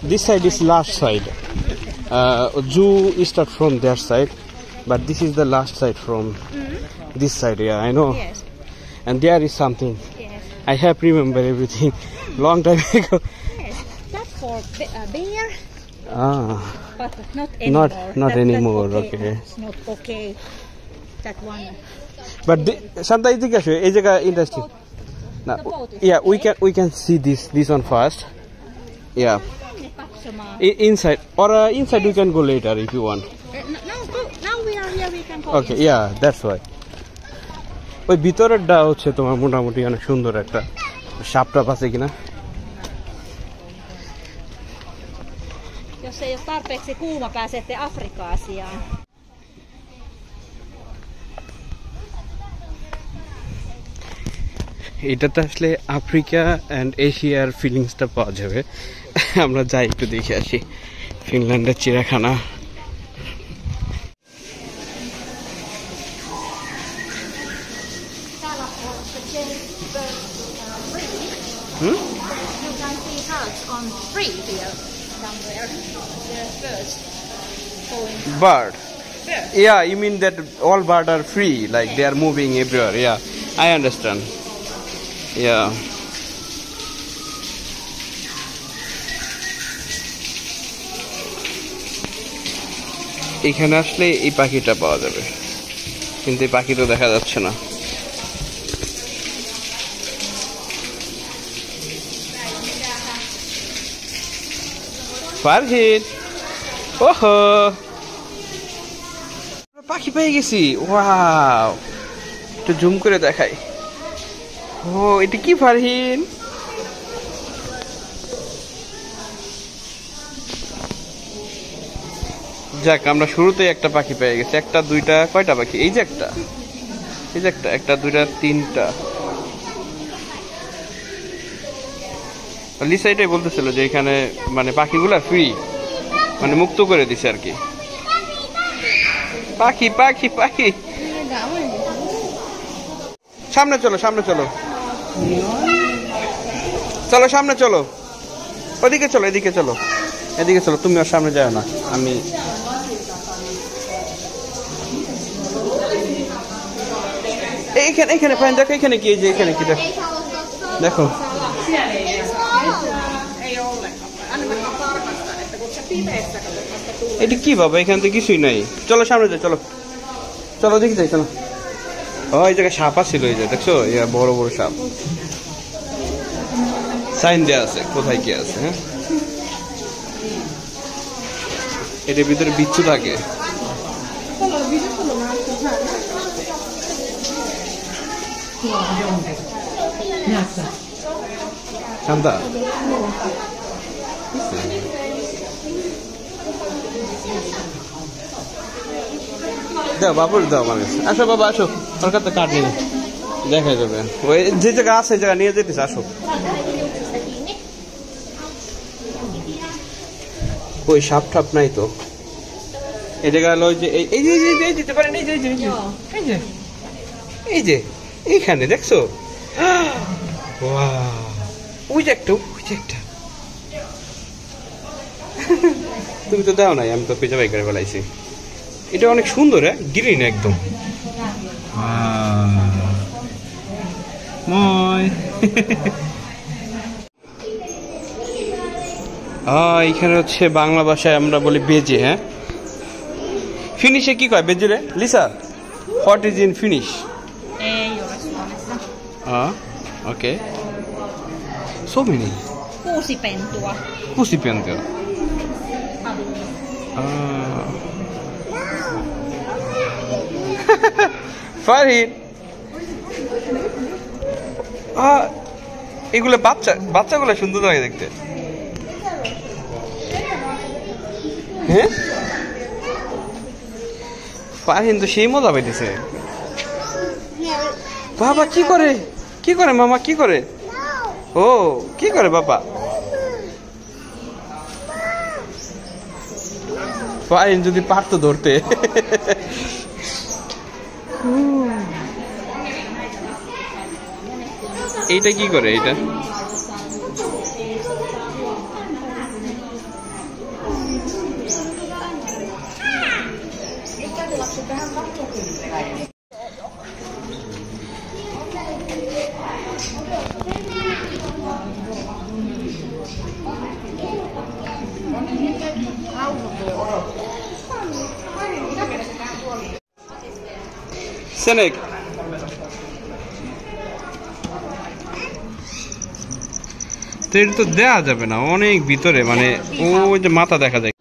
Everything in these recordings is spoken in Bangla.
This side is last side. Zoo start from their side, but this is the last side from this side. Yeah, I know. Yes. And there is something. Yes. I have remember everything long time ago. Yes. That's for bear. Ah. But not anymore. Not anymore. Okay. It's not okay. That one. But sometimes I think it's interesting. Now, yeah, we can see this one first. Yeah. Inside or inside we can go later if you want. Now we are here. We can go. Okay, yeah, that's why. ওই ভিতরেরটা হচ্ছে তোমার মোটামুটি অনেক সুন্দর একটা সাপটাপ আছে কিনা Jos ei ole tarpeeksi kuuma, pääsette Afrika-Aasiaan. এটাতে আসলে আফ্রিকা এন্ড এশিয়ার ফিলিংসটা পাওয়া যাবে আমরা যাই একটু দেখে আসি ফিনল্যান্ডের চিড়িয়াখানা You can see birds on free here somewhere. There's birds going. Bird. Yeah, you mean that all birds are free, like they are moving everywhere. Yeah, I understand. Yeah. এখানে আসলে এই পাখিটা পাওয়া যাবে কিন্তু এই পাখি তো দেখা যাচ্ছে না ফারহিদ ওহো পাখি পেয়ে গেছি ওয়াও একটু জুম করে দেখাই ও এটা কি ফারহিন যাক আমরা শুরুতেই একটা পাখি পেয়ে গেছি একটা দুইটা কয়টা পাখি এই যে একটা দুইটা তিনটা লিসা এটাই বলতেছিল যে এখানে মানে পাখিগুলা ফ্রি মানে মুক্ত করে দিছে আর কি পাখি পাখি পাখি সামনে চলো সামনে চলো চলো সামনে চলো ওদিকে চলো এদিকে চলো এদিকে চলো তুমি আর সামনে যাও না আমি এইখানে এখানে পাইন দেখো এখানে কি যে এখানে কি দেখো দেখো এটা কি বাবা এখান থেকে কিছুই নাই চলো সামনে যাই চলো চলো দেখি যাই চলো ও এই জায়গায় সাপ ছিল এই যে দেখছো বড় বড় সাপ সাইন দেওয়া আছে কোথায় কি আছে হ্যাঁ এটার ভিতরে বিচ্ছু থাকে শান্তা দাও বাবুর দাও মানুষ আসো বাবা আসো সরকার তো কাট নিয়ে দেখা যাবে ওই যে জায়গা আছে জায়গা নিয়ে যেতেছে আসো ওই সাপ ঠাপ নাই তো এই জায়গা হলো যে এই যে যেতে পারেন এই যে এইখানে দেখছো ওই যে একটা তুমি তো দাও নাই আমি তো পেঁচা বাই করে বেলাইছি এটা অনেক সুন্দর হ্যাঁ গ্রিন একদম এখানে হচ্ছে বাংলা ভাষায় আমরা বলি বেজে হ্যাঁ ফিনিশে কি কয় বেজে রে Lisa what is in finish okay so many 6 pentua. 6 pentua. Farid. এগুলো বাচ্চাগুলো সুন্দর লাগে দেখতে হ্যাঁ ফাহিন তো সেই মজা পাইতেছে। বাবা কি করে, কি করে মামা, কি করে? ও কি করে বাবা? ফাহিন যদি পারতো ধরতে। এইটা কি করে এইটা? সেনেক তো এটা তো দেয়া যাবে না, অনেক ভিতরে, মানে ওই যে মাথা দেখা যায়।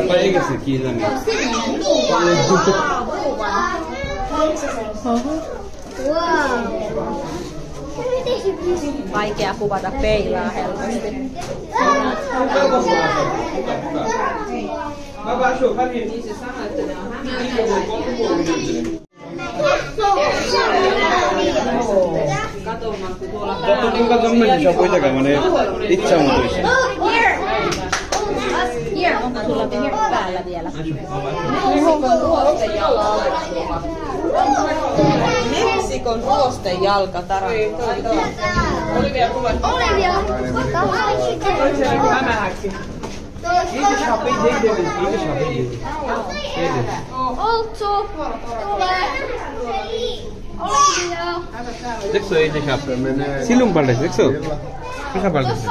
পেয়ে গেছে কি জানি। Vaikea kuvata peilaa helposti. মানে ইচ্ছা মতো Onko sulla päällä vielä? Meksikon ruosten jalkatara. Olivia kuvat. Olivia. Also, Olivia. দেখছো এই যে সাপ সিলুম পাল্টাইছে, দেখছো কোথা পাল্টাইছে?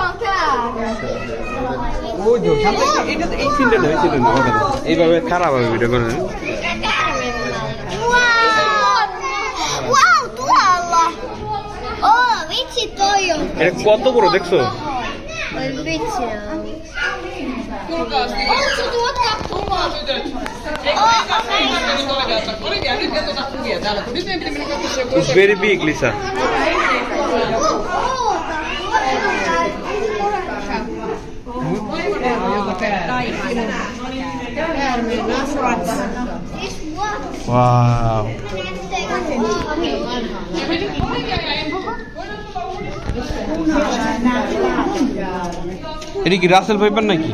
ওই তো সামনে এটা এই সিনটা না, এই সিনটা না, ওটা এইভাবে খারাপ হবে ভিডিও করে। Wow, tuolla. Oh, vitsi toi on. এটা কত বড় দেখছো? Oi vitsi. Onko tuota kuvaa? Olivia, nyt et ota kuvia täällä, kun nyt meidän piti mennä katsomaan joku. It's very big, Lisa. Wow. এটা কি রাসেল ভাইপার নাকি?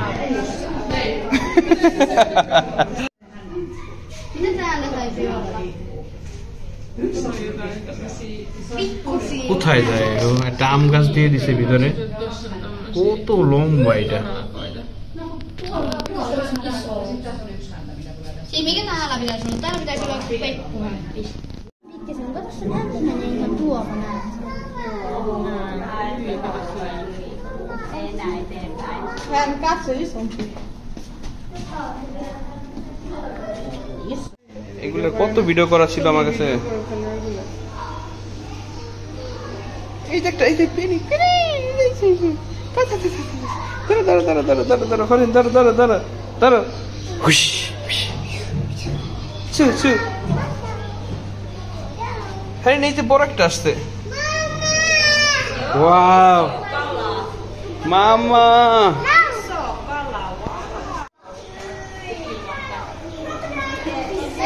কোথায় যায়? একটা আম গাছ দিয়ে দিছে ভিতরে, কত লম্বা এটা। Mikä täällä pitäisi olla? Täällä pitäisi olla pekkuhäppis. Mikki se on, kato se lämpimäneen ihan tuolla näin. Enää eteenpäin. Hän katso isompi. এগুলো কত ভিডিও করা ছিল আমার কাছে। এই যে একটা, এই যে পেনি পেনি, দাঁড়া দাঁড়া দাঁড়া দাঁড়া দাঁড়া দাঁড়া হরেন, দাঁড়া দাঁড়া দাঁড়া দাঁড়া, হুশ চু চু। হ্যাঁ এই যে বড় একটা আসছে। ওয়াও মামা,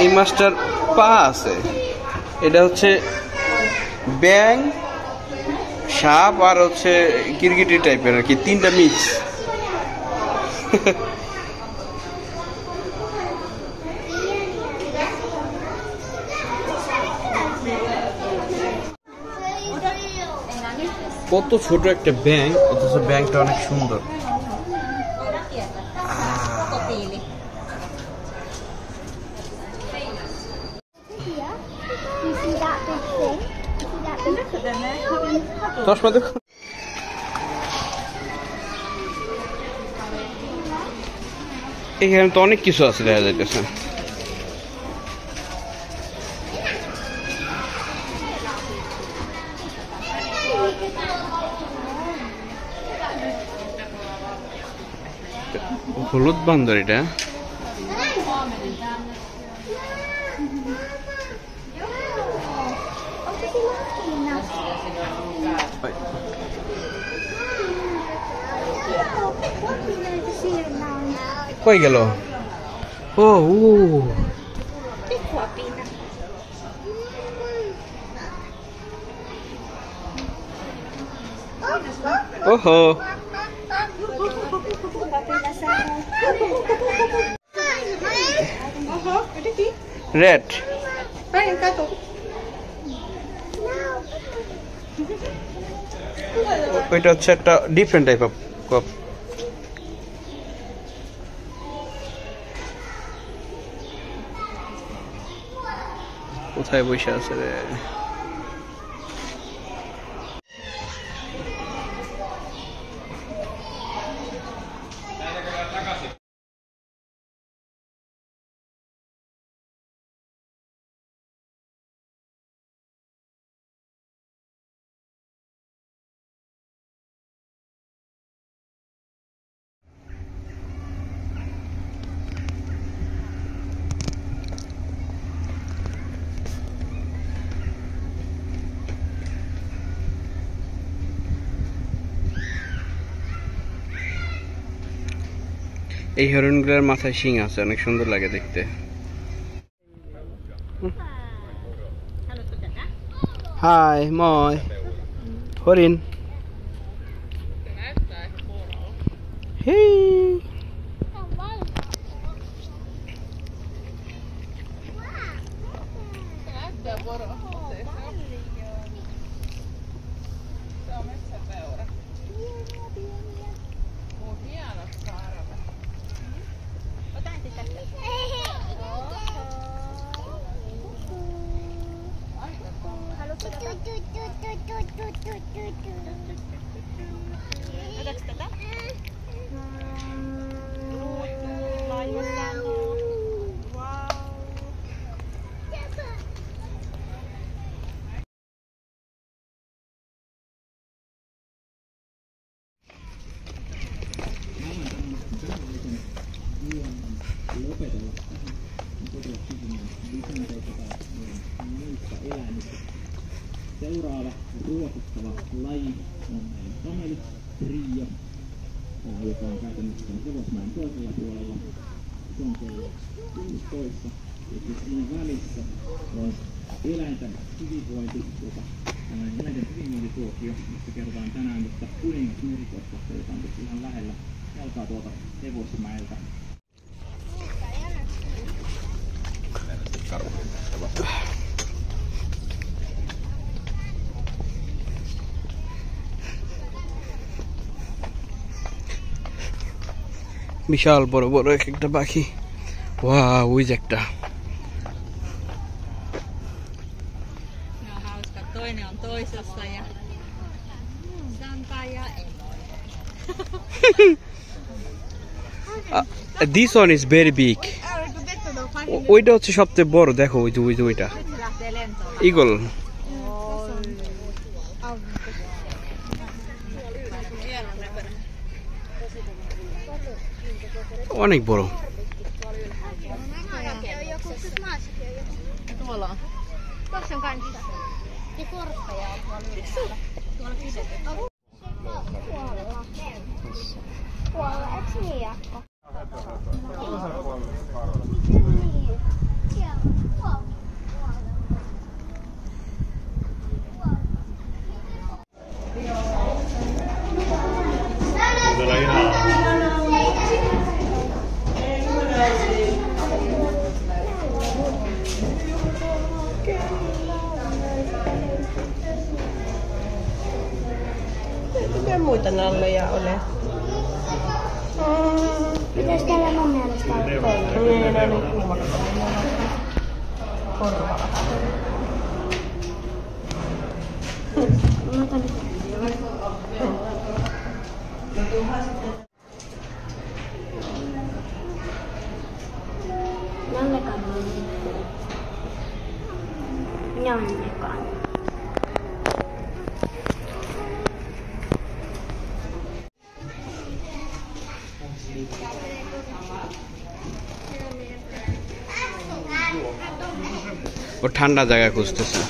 এই মাছটার পা আছে। এটা হচ্ছে ব্যাং, সাপ আর হচ্ছে গিরগিটি টাইপের আর কি, তিনটা মিক্স। কত ছোট একটা ব্যাং, অথচ ব্যাংটা অনেক সুন্দর। চশমা দেখো। এখানে তো অনেক কিছু আছে দেখা যাইতেছে। হলুদ বান্দর এটা। কই গেল? ও ও ওহো রেড ওইটা হচ্ছে একটা ডিফারেন্ট টাইপ অফ কাপ কোথায় বসে আছে রে এই হরিণগুলোর মাথায় শিং আছে অনেক সুন্দর লাগে দেখতে হাই মই হরিণ হেই Seuraava ruokittava laji on kameli Rio, joka on käytännössä Hevosmäen toisella puolella. Se on siellä toissa. Ja siinä välissä on eläinten hyvinvointi, eläinten hyvinvointituokio, mistä kerrotaan tänään tästä kuningasnurikosta, joka on ihan lähellä jalkaa tuolta Hevosmäeltä. বিশাল বড় বড় এক একটা পাখি ওয়াও ওই যে একটা hauska. Toinen on toisessa ja Santa ja This one is very big. ওইটা হচ্ছে সবচেয়ে বড় দেখো ওই যে ওইটা lähtee lentoon. ঈগল অনেক বড় Tuolla on. Tuossa on kanssa. Ja korppeja on tuolla kyseessä. Puolella, eikö niin, Jakko? Mitä muita nalleja ole? Mitäs täällä mun mielestä on? Niin, ne on kummakkaita. Korvalla. Mä otan nyt. Nallekan on. Jannekan. ও ঠান্ডা জায়গা খুঁজতেছে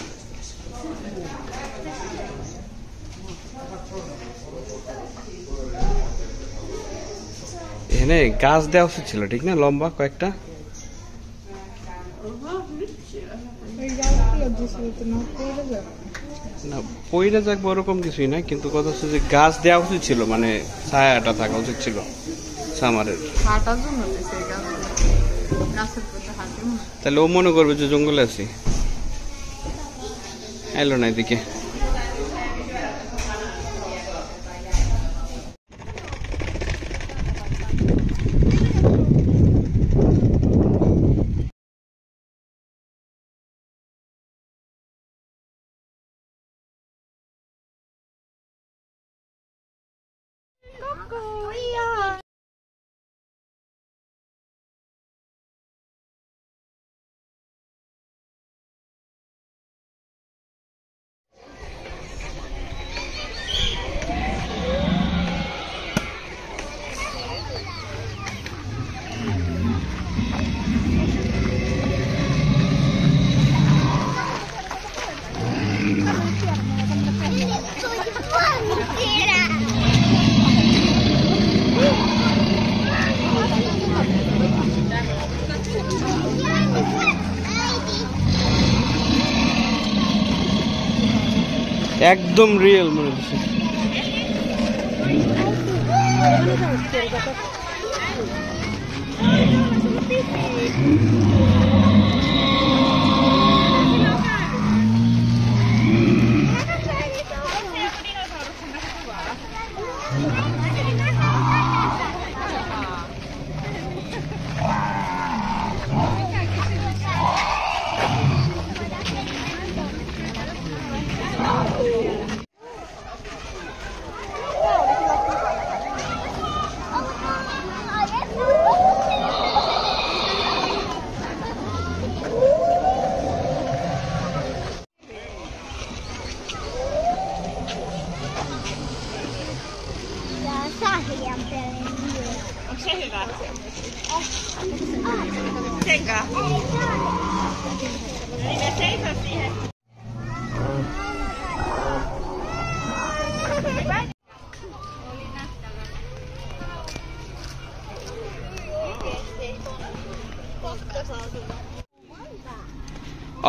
এখানে গাছ দেওয়া উচিত ছিল, ঠিক না? লম্বা কয়েকটা। না পইরা যাক ওরকম কিছুই না, কিন্তু কথা হচ্ছে যে গাছ দেওয়া উচিত ছিল, মানে ছায়াটা থাকা উচিত ছিল সামারের। তাহলে ও মনে করবে যে জঙ্গলে আছি। এলো না এদিকে। একদম রিয়েল মনে হচ্ছে।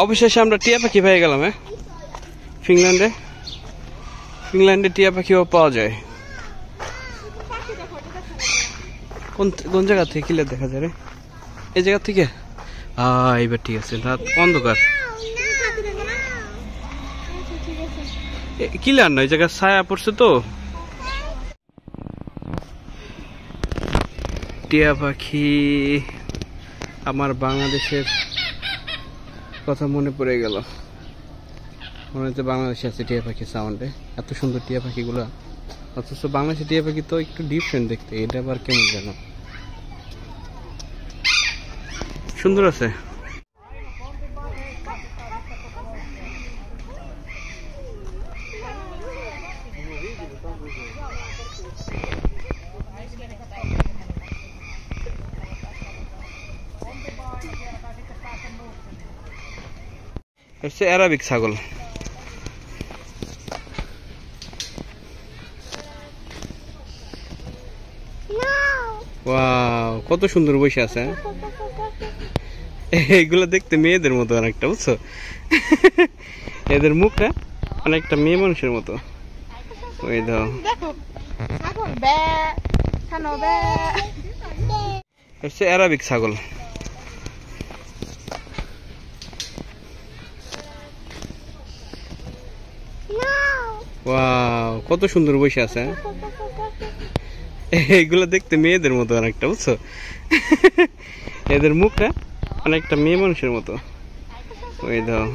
অবশেষে আমরা টিয়া পাখি পেয়ে গেলাম। ফিনল্যান্ডে টিয়া পাখিও পাওয়া যায়। কোন জায়গা থেকে কিলে দেখা যায় রে? এই জায়গা থেকে। এবার ঠিক আছে, রাত অন্ধকার। কিলার নয়, জায়গা ছায়া পড়ছে তো। টিয়া পাখি, আমার বাংলাদেশের কথা মনে পড়ে গেল। মনে হচ্ছে বাংলাদেশে আছে টিয়া পাখি সাউন্ডে। এত সুন্দর টিয়া পাখিগুলো, অথচ বাংলাদেশের টিয়া পাখি তো একটু ডিফারেন্ট দেখতে। এটা আবার কেমন যেন সুন্দর আছে। হচ্ছে অ্যারাবিক ছাগল। ওয়াও, কত সুন্দর বসে আছে। এইগুলো দেখতে মেয়েদের মতো অনেকটা, বুঝছো? এদের মুখটা অনেকটা মেয়ে মানুষের মতো। ওই দাও, হচ্ছে অ্যারাবিক ছাগল। ওয়াও, কত সুন্দর বসে আছে। এইগুলো দেখতে মেয়েদের মতো অনেকটা, বুঝছো? এদের মুখটা অনেকটা মেয়ে মানুষের মতো। ওই দাও,